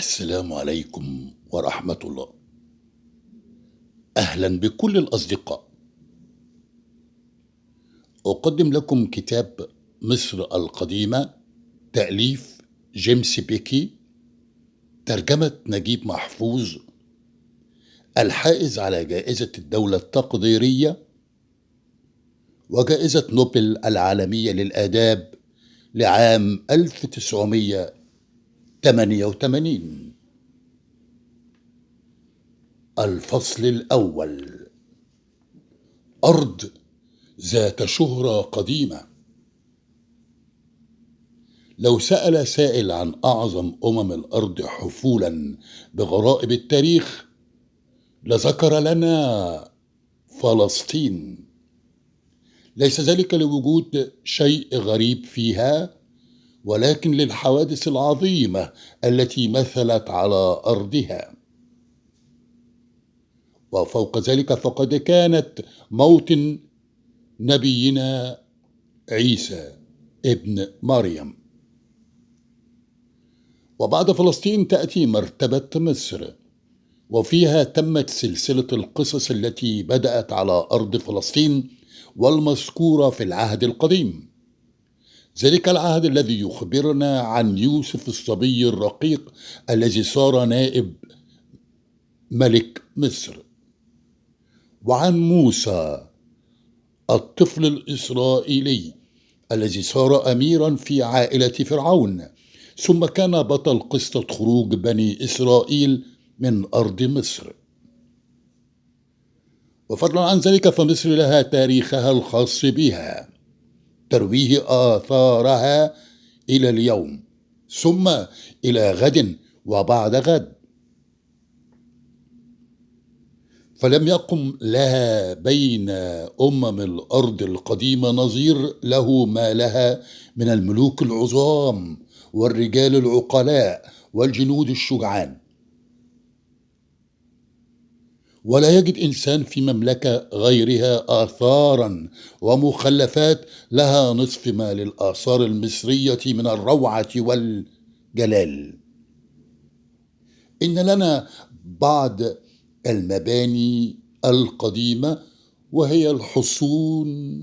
السلام عليكم ورحمة الله. أهلا بكل الأصدقاء. أقدم لكم كتاب مصر القديمة، تأليف جيمس بيكي، ترجمة نجيب محفوظ، الحائز على جائزة الدولة التقديرية وجائزة نوبل العالمية للآداب لعام 1988. الفصل الأول: أرض ذات شهرة قديمة. لو سأل سائل عن أعظم الأرض حفولا بغرائب التاريخ لذكر لنا فلسطين. ليس ذلك لوجود شيء غريب فيها، ولكن للحوادث العظيمة التي مثلت على أرضها. وفوق ذلك فقد كانت موطن نبينا عيسى ابن مريم. وبعد فلسطين تأتي مرتبة مصر، وفيها تمت سلسلة القصص التي بدأت على أرض فلسطين والمذكورة في العهد القديم، ذلك العهد الذي يخبرنا عن يوسف الصبي الرقيق الذي صار نائب ملك مصر، وعن موسى الطفل الإسرائيلي الذي صار أميرا في عائلة فرعون، ثم كان بطل قصة خروج بني إسرائيل من أرض مصر. وفضلا عن ذلك فمصر لها تاريخها الخاص بها ترويه آثارها إلى اليوم، ثم إلى غد وبعد غد. فلم يقم لها بين الأرض القديمة نظير له ما لها من الملوك العظام والرجال العقلاء والجنود الشجعان. ولا يجد إنسان في مملكة غيرها آثارا ومخلفات لها نصف ما للآثار المصرية من الروعة والجلال. إن لنا بعض المباني القديمة، وهي الحصون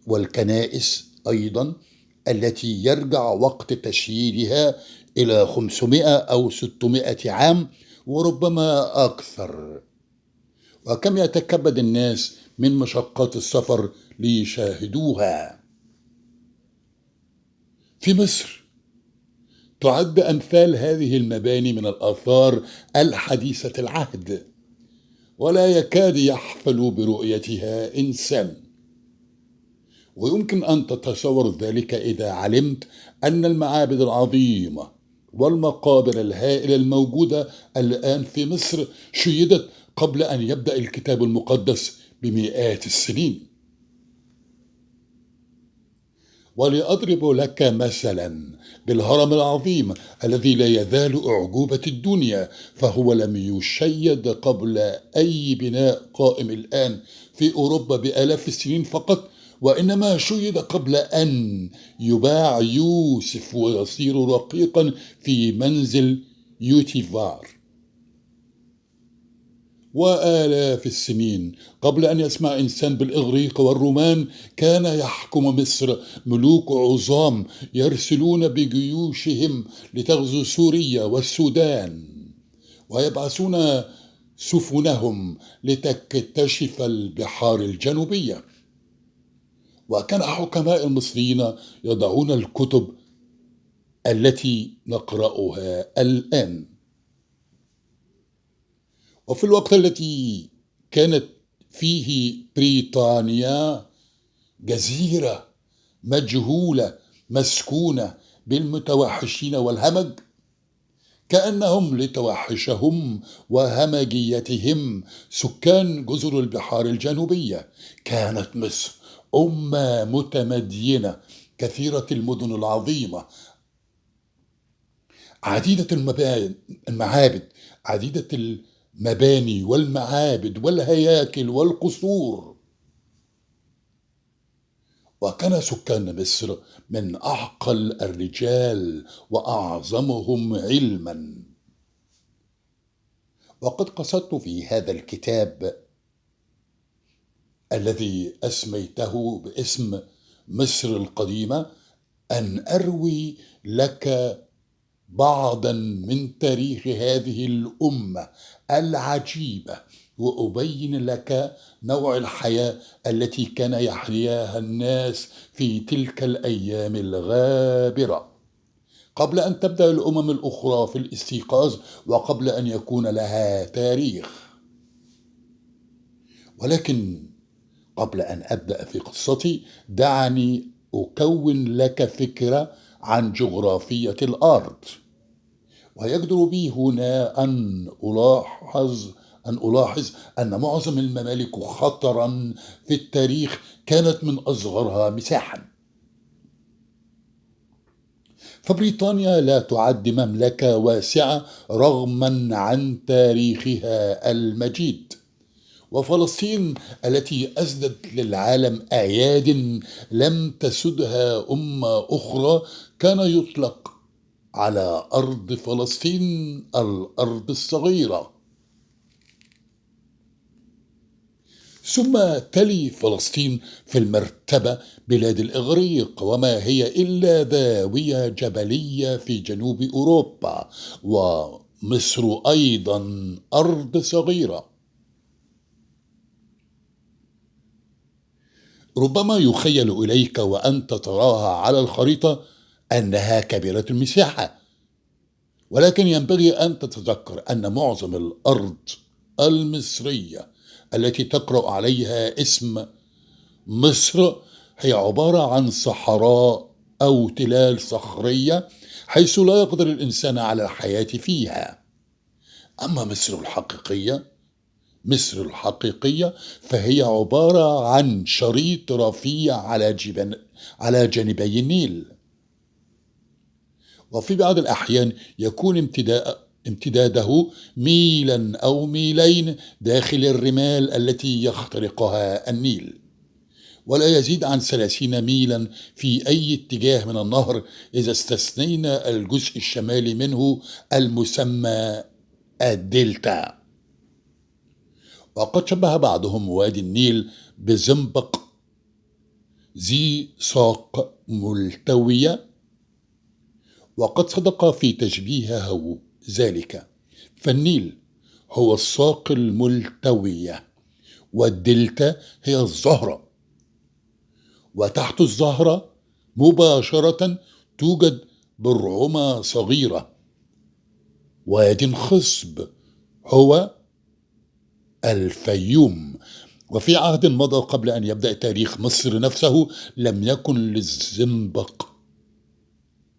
والكنائس أيضا التي يرجع وقت تشييدها إلى 500 أو 600 عام وربما أكثر. وكم يتكبد الناس من مشقات السفر ليشاهدوها. في مصر تعد أمثال هذه المباني من الآثار الحديثة العهد، ولا يكاد يحفل برؤيتها إنسان. ويمكن أن تتصور ذلك إذا علمت أن المعابد العظيمة والمقابر الهائلة الموجودة الآن في مصر شيدت قبل أن يبدأ الكتاب المقدس بمئات السنين. ولأضرب لك مثلا بالهرم العظيم الذي لا يزال أعجوبة الدنيا، فهو لم يشيد قبل أي بناء قائم الآن في أوروبا بآلاف السنين فقط، وإنما شيد قبل أن يباع يوسف ويصير رقيقا في منزل يوتيفار. وآلاف السنين قبل أن يسمع إنسان بالإغريق والرومان كان يحكم مصر ملوك عظام يرسلون بجيوشهم لتغزو سوريا والسودان، ويبعثون سفنهم لتكتشف البحار الجنوبية. وكان حكماء المصريين يضعون الكتب التي نقرأها الآن. وفي الوقت التي كانت فيه بريطانيا جزيرة مجهولة مسكونة بالمتوحشين والهمج، كأنهم لتوحشهم وهمجيتهم سكان جزر البحار الجنوبية، كانت مصر أمة متمدينة كثيرة المدن العظيمة، عديدة المعابد، عديدة المباني والمعابد والهياكل والقصور. وكان سكان مصر من أعقل الرجال وأعظمهم علما. وقد قصدت في هذا الكتاب الذي أسميته باسم مصر القديمة أن أروي لك بعضا من تاريخ هذه الأمة العجيبة، وأبين لك نوع الحياة التي كان يحياها الناس في تلك الأيام الغابرة، قبل أن تبدأ الأمم الأخرى في الاستيقاظ وقبل أن يكون لها تاريخ. ولكن قبل أن أبدأ في قصتي دعني أكون لك فكرة عن جغرافية الأرض. ويجدر بي هنا أن ألاحظ أن معظم الممالك خطرا في التاريخ كانت من أصغرها مساحا. فبريطانيا لا تعد مملكة واسعة رغما عن تاريخها المجيد، وفلسطين التي أسدت للعالم أعياد لم تسدها أمة أخرى كان يطلق على أرض فلسطين الأرض الصغيرة. ثم تلي فلسطين في المرتبة بلاد الإغريق، وما هي إلا زاوية جبلية في جنوب أوروبا، ومصر أيضا أرض صغيرة. ربما يخيل إليك وأنت تراها على الخريطة أنها كبيرة المساحة، ولكن ينبغي أن تتذكر أن معظم الأرض المصرية التي تقرأ عليها اسم مصر هي عبارة عن صحراء أو تلال صخرية، حيث لا يقدر الإنسان على الحياة فيها. أما مصر الحقيقية فهي عبارة عن شريط رفيع على جانبي النيل، وفي بعض الأحيان يكون امتداده ميلا أو ميلين داخل الرمال التي يخترقها النيل، ولا يزيد عن 30 ميلا في أي اتجاه من النهر إذا استثنينا الجزء الشمالي منه المسمى الدلتا. وقد شبه بعضهم وادي النيل بزنبق ذي ساق ملتوية، وقد صدق في تشبيهه ذلك، فالنيل هو الساق الملتوية، والدلتا هي الزهرة، وتحت الزهرة مباشرة توجد برعمة صغيرة، واد خصب هو الفيوم. وفي عهد مضى قبل أن يبدأ تاريخ مصر نفسه لم يكن للزنبق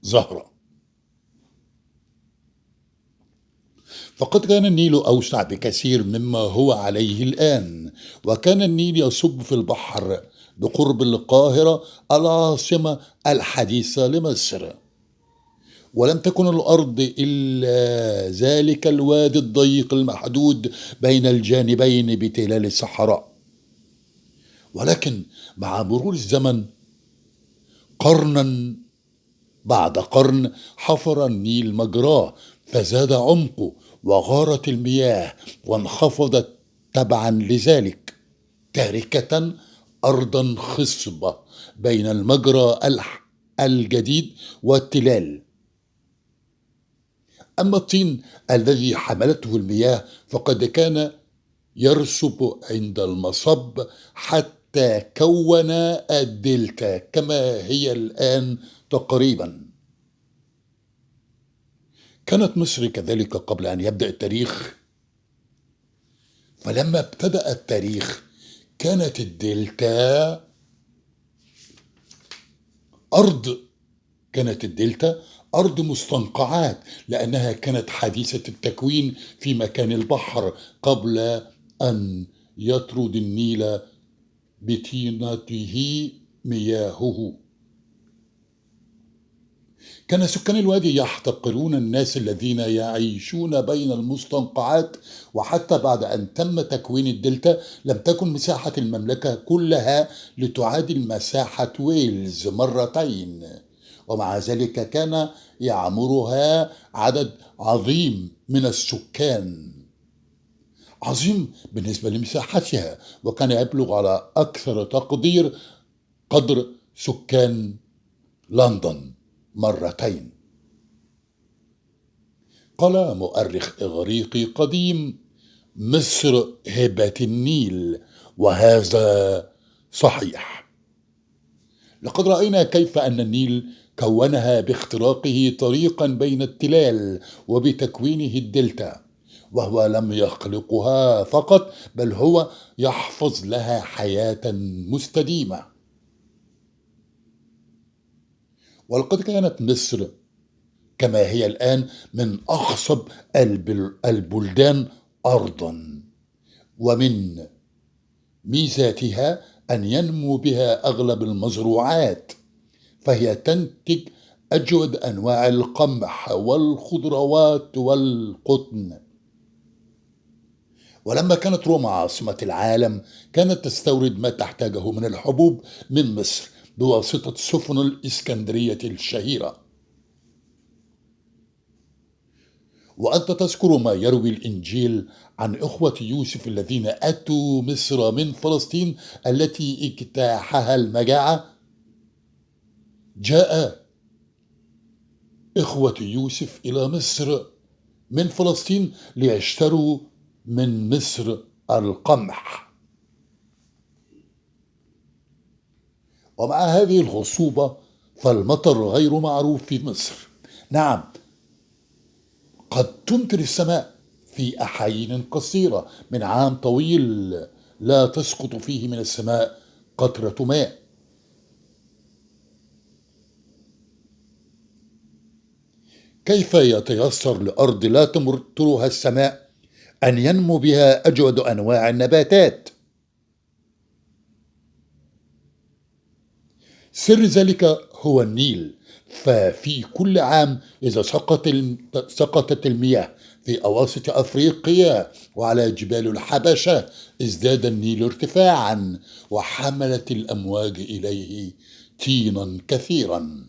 زهرة، فقد كان النيل أوسع بكثير مما هو عليه الآن، وكان النيل يصب في البحر بقرب القاهرة العاصمة الحديثة لمصر، ولم تكن الأرض إلا ذلك الوادي الضيق المحدود بين الجانبين بتلال الصحراء. ولكن مع مرور الزمن قرنا بعد قرن حفر النيل مجراه، فزاد عمقه وغارت المياه وانخفضت تبعا لذلك، تاركة أرضا خصبة بين المجرى الجديد والتلال. أما الطين الذي حملته المياه فقد كان يرسب عند المصب حتى كون الدلتا كما هي الآن تقريبا. كانت مصر كذلك قبل أن يبدأ التاريخ، فلما ابتدأ التاريخ كانت الدلتا أرض مستنقعات، لأنها كانت حديثة التكوين في مكان البحر قبل أن يطرد النيل بطينته مياهه. كان سكان الوادي يحتقرون الناس الذين يعيشون بين المستنقعات، وحتى بعد أن تم تكوين الدلتا لم تكن مساحة المملكة كلها لتعادل مساحة ويلز مرتين، ومع ذلك كان يعمرها عدد عظيم من السكان، عظيم بالنسبة لمساحتها، وكان يبلغ على أكثر تقدير قدر سكان لندن مرتين. قال مؤرخ إغريقي قديم: مصر هبة النيل، وهذا صحيح. لقد رأينا كيف أن النيل كونها باختراقه طريقا بين التلال وبتكوينه الدلتا، وهو لم يخلقها فقط بل هو يحفظ لها حياة مستديمة. ولقد كانت مصر كما هي الآن من أخصب البلدان أرضا، ومن ميزاتها أن ينمو بها أغلب المزروعات، فهي تنتج أجود أنواع القمح والخضروات والقطن. ولما كانت روما عاصمة العالم كانت تستورد ما تحتاجه من الحبوب من مصر بواسطة سفن الإسكندرية الشهيرة. وأنت تذكر ما يروي الإنجيل عن إخوة يوسف الذين أتوا مصر من فلسطين التي اجتاحها المجاعة. جاء إخوة يوسف إلى مصر من فلسطين ليشتروا من مصر القمح. ومع هذه الخصوبة فالمطر غير معروف في مصر. نعم، قد تمطر السماء في أحايين قصيرة من عام طويل لا تسقط فيه من السماء قطرة ماء. كيف يتيسر لأرض لا تمطرها السماء أن ينمو بها أجود أنواع النباتات؟ سر ذلك هو النيل، ففي كل عام إذا سقطت المياه في أواسط أفريقيا وعلى جبال الحبشة ازداد النيل ارتفاعا، وحملت الأمواج إليه طينا كثيرا.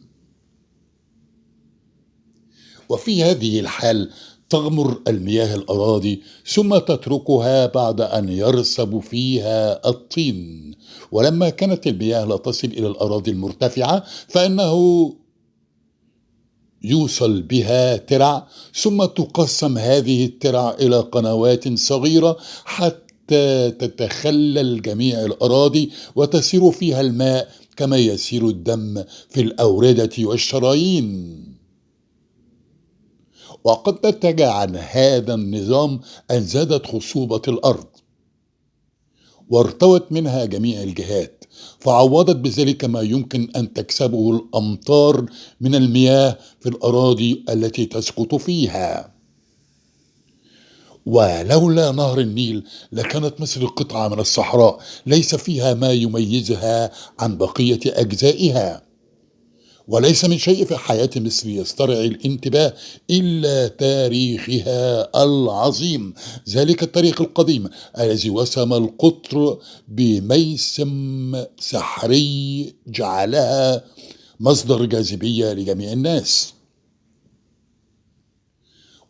وفي هذه الحال تغمر المياه الأراضي ثم تتركها بعد أن يرسب فيها الطين. ولما كانت المياه لا تصل إلى الأراضي المرتفعة فإنه يوصل بها ترع، ثم تقسم هذه الترع إلى قنوات صغيرة حتى تتخلل جميع الأراضي وتسير فيها الماء كما يسير الدم في الأوردة والشرايين. وقد نتج عن هذا النظام أن زادت خصوبة الأرض وارتوت منها جميع الجهات، فعوضت بذلك ما يمكن أن تكسبه الأمطار من المياه في الأراضي التي تسقط فيها. ولولا نهر النيل لكانت مصر قطعة من الصحراء ليس فيها ما يميزها عن بقية أجزائها. وليس من شيء في حياة مصر يسترعي الانتباه إلا تاريخها العظيم، ذلك التاريخ القديم الذي وسم القطر بميسم سحري جعلها مصدر جاذبية لجميع الناس،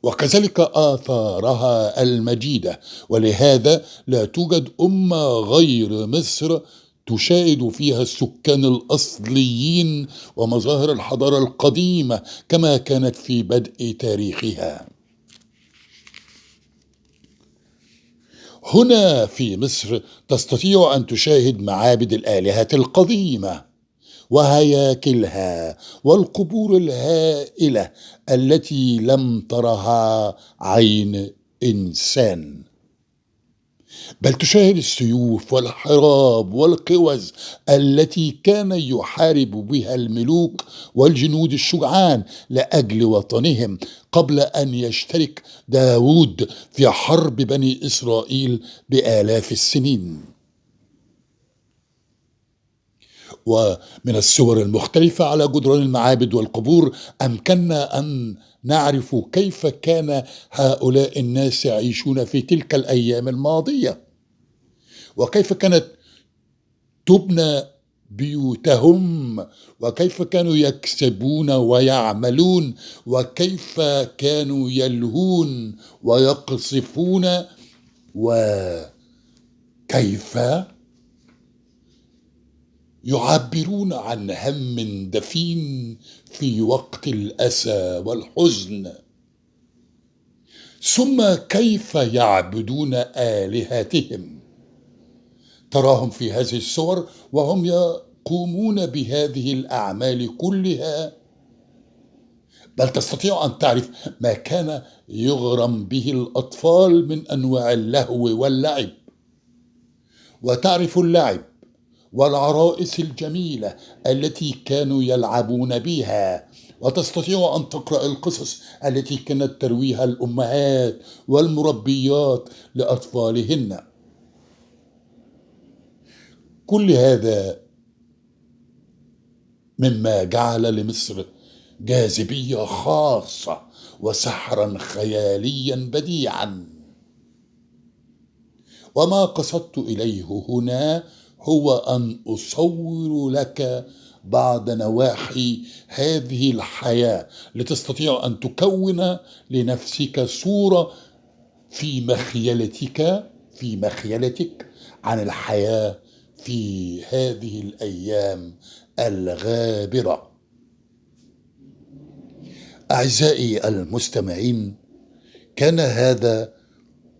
وكذلك آثارها المجيدة. ولهذا لا توجد أمة غير مصر تشاهد فيها السكان الأصليين ومظاهر الحضارة القديمة كما كانت في بدء تاريخها. هنا في مصر تستطيع أن تشاهد معابد الآلهة القديمة وهياكلها والقبور الهائلة التي لم ترها عين إنسان، بل تشاهد السيوف والحراب والقوس التي كان يحارب بها الملوك والجنود الشجعان لأجل وطنهم قبل أن يشترك داود في حرب بني إسرائيل بآلاف السنين. ومن الصور المختلفة على جدران المعابد والقبور أمكننا أن نعرف كيف كان هؤلاء الناس يعيشون في تلك الأيام الماضية، وكيف كانت تبنى بيوتهم، وكيف كانوا يكسبون ويعملون، وكيف كانوا يلهون ويقصفون، وكيف يعبرون عن هم دفين في وقت الأسى والحزن. ثم كيف يعبدون آلهتهم. تراهم في هذه الصور وهم يقومون بهذه الأعمال كلها، بل تستطيع أن تعرف ما كان يغرم به الأطفال من أنواع اللهو واللعب، وتعرف اللعب والعرائس الجميلة التي كانوا يلعبون بها، وتستطيع أن تقرأ القصص التي كانت ترويها الأمهات والمربيات لأطفالهن. كل هذا مما جعل لمصر جاذبية خاصة وسحرا خياليا بديعا. وما قصدت إليه هنا هو أن أصور لك بعض نواحي هذه الحياة لتستطيع أن تكون لنفسك صورة في مخيلتك عن الحياة في هذه الأيام الغابرة. أعزائي المستمعين، كان هذا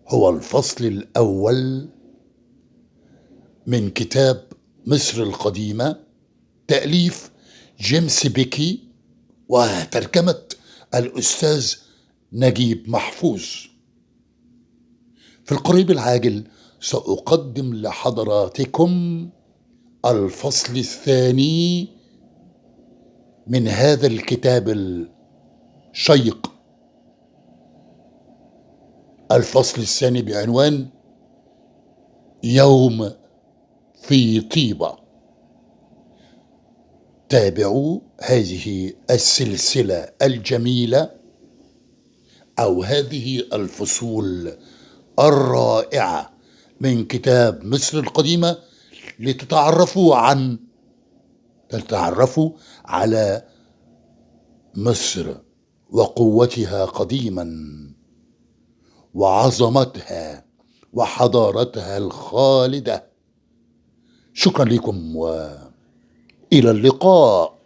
هو الفصل الأول من كتاب مصر القديمة، تأليف جيمس بيكي وترجمة الأستاذ نجيب محفوظ. في القريب العاجل سأقدم لحضراتكم الفصل الثاني من هذا الكتاب الشيق، الفصل الثاني بعنوان يوم في طيبة. تابعوا هذه السلسلة الجميلة أو هذه الفصول الرائعة من كتاب مصر القديمة لتتعرفوا على مصر وقوتها قديما وعظمتها وحضارتها الخالدة. شكرا لكم وإلى اللقاء.